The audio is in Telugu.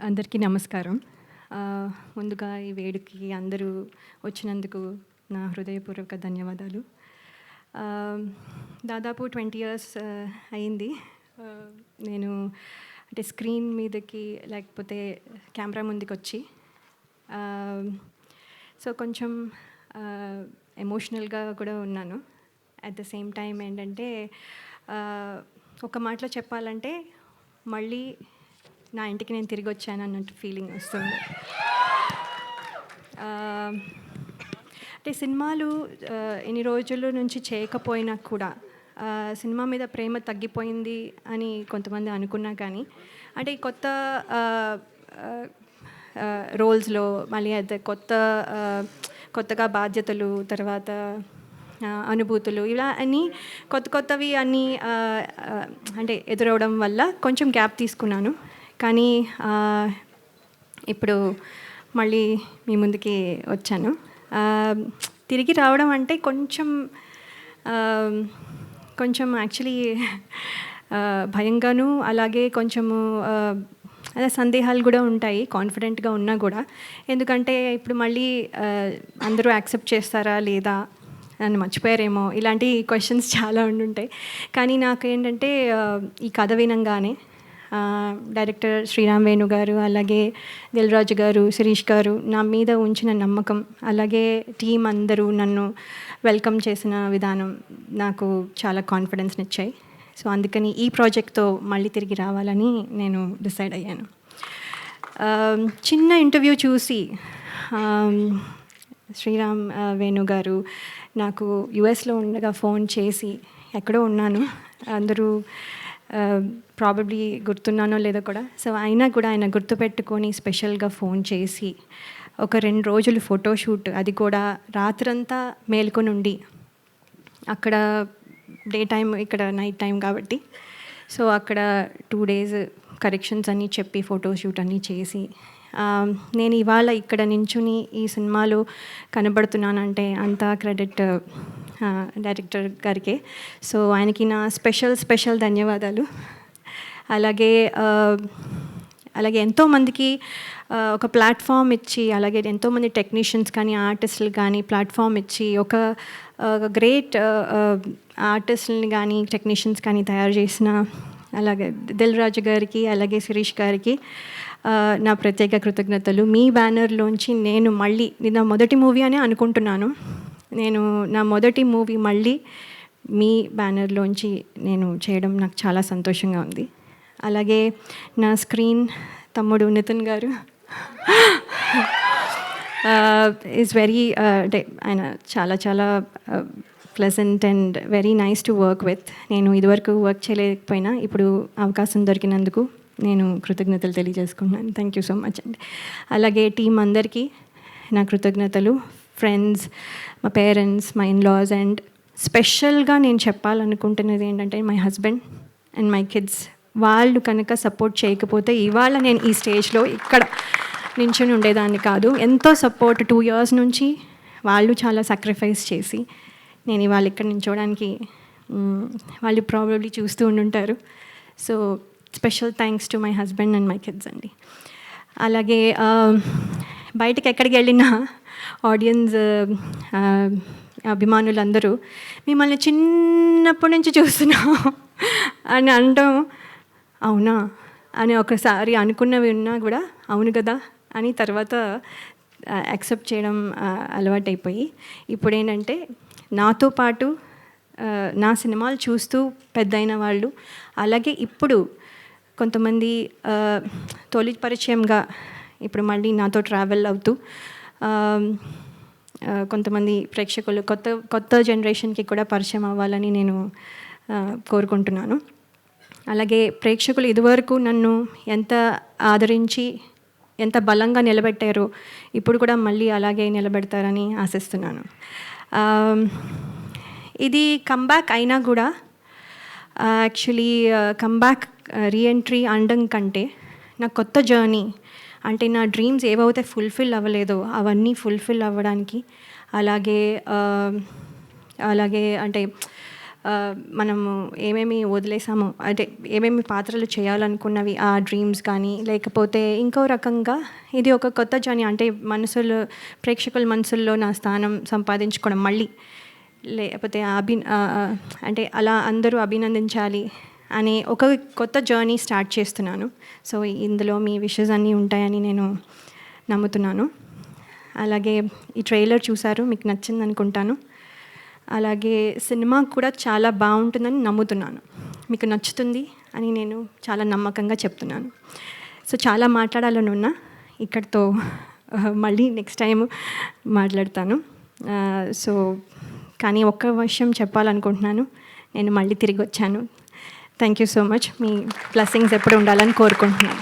అందరికీ నమస్కారం. ముందుగా ఈ వేడుకకి అందరూ వచ్చినందుకు నా హృదయపూర్వక ధన్యవాదాలు. దాదాపు 20 ఇయర్స్ అయింది. నేను అంటే స్క్రీన్ మీదకి లేకపోతే కెమెరా ముందుకొచ్చి. సో కొంచెం ఎమోషనల్గా కూడా ఉన్నాను. అట్ ద సేమ్ టైం ఏంటంటే ఒక మాటలో చెప్పాలంటే మళ్ళీ నా ఇంటికి నేను తిరిగి వచ్చాను అన్నట్టు ఫీలింగ్ వస్తుంది. అంటే సినిమాలు ఇన్ని రోజుల నుంచి చేయకపోయినా కూడా సినిమా మీద ప్రేమ తగ్గిపోయింది అని కొంతమంది అనుకున్నా కానీ అంటే ఈ కొత్త రోల్స్లో మళ్ళీ అయితే కొత్తగా బాధ్యతలు తర్వాత అనుభూతులు ఇలా అన్నీ కొత్తవి అన్నీ అంటే ఎదురవడం వల్ల కొంచెం గ్యాప్ తీసుకున్నాను. కానీ ఇప్పుడు మళ్ళీ మీ ముందుకి వచ్చాను. తిరిగి రావడం అంటే కొంచెం యాక్చువల్లీ భయంగాను అలాగే కొంచెము అదే సందేహాలు కూడా ఉంటాయి కాన్ఫిడెంట్గా ఉన్నా కూడా. ఎందుకంటే ఇప్పుడు మళ్ళీ అందరూ యాక్సెప్ట్ చేస్తారా లేదా, నన్ను మర్చిపోయారేమో, ఇలాంటి క్వశ్చన్స్ చాలా ఉండుంటాయి. కానీ నాకు ఏంటంటే ఈ కథ వినంగానే డైరెక్టర్ శ్రీరామ్ వేణు గారు అలాగే దిల్ రాజు గారు, శిరీష్ గారు నా మీద ఉంచిన నమ్మకం అలాగే టీం అందరూ నన్ను వెల్కమ్ చేసిన విధానం నాకు చాలా కాన్ఫిడెన్స్ని ఇచ్చాయి. సో అందుకని ఈ ప్రాజెక్ట్తో మళ్ళీ తిరిగి రావాలని నేను డిసైడ్ అయ్యాను. చిన్న ఇంటర్వ్యూ చూసి శ్రీరామ్ వేణు గారు నాకు యుఎస్లో ఉండగా ఫోన్ చేసి, ఎక్కడో ఉన్నాను, అందరూ ప్రాబబ్లీ గుర్తున్నానో లేదో కూడా, సో అయినా కూడా ఆయన గుర్తుపెట్టుకొని స్పెషల్గా ఫోన్ చేసి ఒక 2 రోజులు ఫోటోషూట్, అది కూడా రాత్రంతా మేల్కొని ఉండి, అక్కడ డే టైం ఇక్కడ నైట్ టైం కాబట్టి సో అక్కడ 2 days కరెక్షన్స్ అన్నీ చెప్పి ఫోటోషూట్ అన్నీ చేసి నేను ఇవాళ ఇక్కడ నించుని ఈ సినిమాలో కనబడుతున్నానంటే అంతా క్రెడిట్ డైరెక్టర్ గారికే. సో ఆయనకి నా స్పెషల్ ధన్యవాదాలు. అలాగే ఎంతోమందికి ఒక ప్లాట్ఫామ్ ఇచ్చి, అలాగే ఎంతోమంది టెక్నీషియన్స్ కానీ ఆర్టిస్టులు కానీ ప్లాట్ఫామ్ ఇచ్చి ఒక గ్రేట్ ఆర్టిస్టులని కానీ టెక్నీషియన్స్ కానీ తయారు చేసిన అలాగే దిల్ రాజు గారికి అలాగే శిరీష్ గారికి నా ప్రత్యేక కృతజ్ఞతలు. మీ బ్యానర్లోంచి నేను మళ్ళీ నా మొదటి మూవీ అనే అనుకుంటున్నాను, నా మొదటి మూవీ మళ్ళీ మీ బ్యానర్లోంచి నేను చేయడం నాకు చాలా సంతోషంగా ఉంది. అలాగే నా స్క్రీన్ తమ్ముడు నితిన్ గారు ఈజ్ వెరీ అంటే ఆయన చాలా pleasant and very nice to work with. నేను ఇదివరకు వర్క్ చేయలేకపోయినా ఇప్పుడు అవకాశం దొరికినందుకు నేను కృతజ్ఞతలు తెలియజేసుకుంటున్నాను. థ్యాంక్ యూ సో మచ్ అండి. అలాగే టీం అందరికీ నా కృతజ్ఞతలు, ఫ్రెండ్స్, మా పేరెంట్స్, మా ఇన్లాస్, అండ్ స్పెషల్గా నేను చెప్పాలనుకుంటున్నది ఏంటంటే my husband and my kids. వాళ్ళు కనుక సపోర్ట్ చేయకపోతే ఇవాళ నేను ఈ స్టేజ్లో ఇక్కడ నించుని ఉండేదాన్ని కాదు. ఎంతో సపోర్ట్ 2 years నుంచి వాళ్ళు చాలా సాక్రిఫైస్ చేసి నేను ఇవాళ ఇక్కడ నించోడానికి వాళ్ళు ప్రాబబ్లీ చూస్తూ ఉండుంటారు. So special thanks to my husband and my kids అండి. అలాగే బయటకు ఎక్కడికి వెళ్ళినా ఆడియన్స్ అభిమానులందరూ మిమ్మల్ని చిన్నప్పటి నుంచి చూస్తున్నాం అని అనడం, అవునా అని ఒకసారి అనుకున్నవి ఉన్నా కూడా అవును కదా అని తర్వాత యాక్సెప్ట్ చేయడం అలవాటైపోయి ఇప్పుడు ఏంటంటే నాతో పాటు నా సినిమాలు చూస్తూ పెద్దయిన వాళ్ళు, అలాగే ఇప్పుడు కొంతమంది తొలి పరిచయంగా ఇప్పుడు మళ్ళీ నాతో ట్రావెల్ అవుతూ కొంతమంది ప్రేక్షకులు కొత్త జనరేషన్కి కూడా పరిచయం అవ్వాలని నేను కోరుకుంటున్నాను. అలాగే ప్రేక్షకులు ఇదివరకు నన్ను ఎంత ఆదరించి ఎంత బలంగా నిలబెట్టారో ఇప్పుడు కూడా మళ్ళీ అలాగే నిలబెడతారని ఆశిస్తున్నాను. ఇది కమ్బ్యాక్ అయినా కూడా యాక్చువల్లీ కమ్బ్యాక్ రీఎంట్రీ అనడం కంటే నా కొత్త జర్నీ, అంటే నా డ్రీమ్స్ ఏవైతే ఫుల్ఫిల్ అవ్వలేదో అవన్నీ ఫుల్ఫిల్ అవ్వడానికి, అలాగే అంటే మనము ఏమేమి వదిలేసామో, అంటే ఏమేమి పాత్రలు చేయాలనుకున్నవి ఆ డ్రీమ్స్ కానీ, లేకపోతే ఇంకో రకంగా ఇది ఒక కొత్త జర్నీ, అంటే ప్రేక్షకుల మనసుల్లో నా స్థానం సంపాదించుకోవడం మళ్ళీ, లేకపోతే అంటే అలా అందరూ అభినందించాలి అనే ఒక కొత్త జర్నీ స్టార్ట్ చేస్తున్నాను. సో ఇందులో మీ విషెస్ అన్నీ ఉంటాయని నేను నమ్ముతున్నాను. అలాగే ఈ ట్రైలర్ చూసారు, మీకు నచ్చింది అనుకుంటాను. అలాగే సినిమా కూడా చాలా బాగుంటుందని నమ్ముతున్నాను, మీకు నచ్చుతుంది అని నేను చాలా నమ్మకంగా చెప్తున్నాను. సో చాలా మాట్లాడాలని ఉన్నా, ఇక్కడితో మళ్ళీ నెక్స్ట్ టైం మాట్లాడతాను. సో కానీ ఒక్క విషయం చెప్పాలనుకుంటున్నాను, నేను మళ్ళీ తిరిగి వచ్చాను. Thank you so much. Me blessings ఎప్పుడు ఉండాలని కోరుకుంటున్నాను.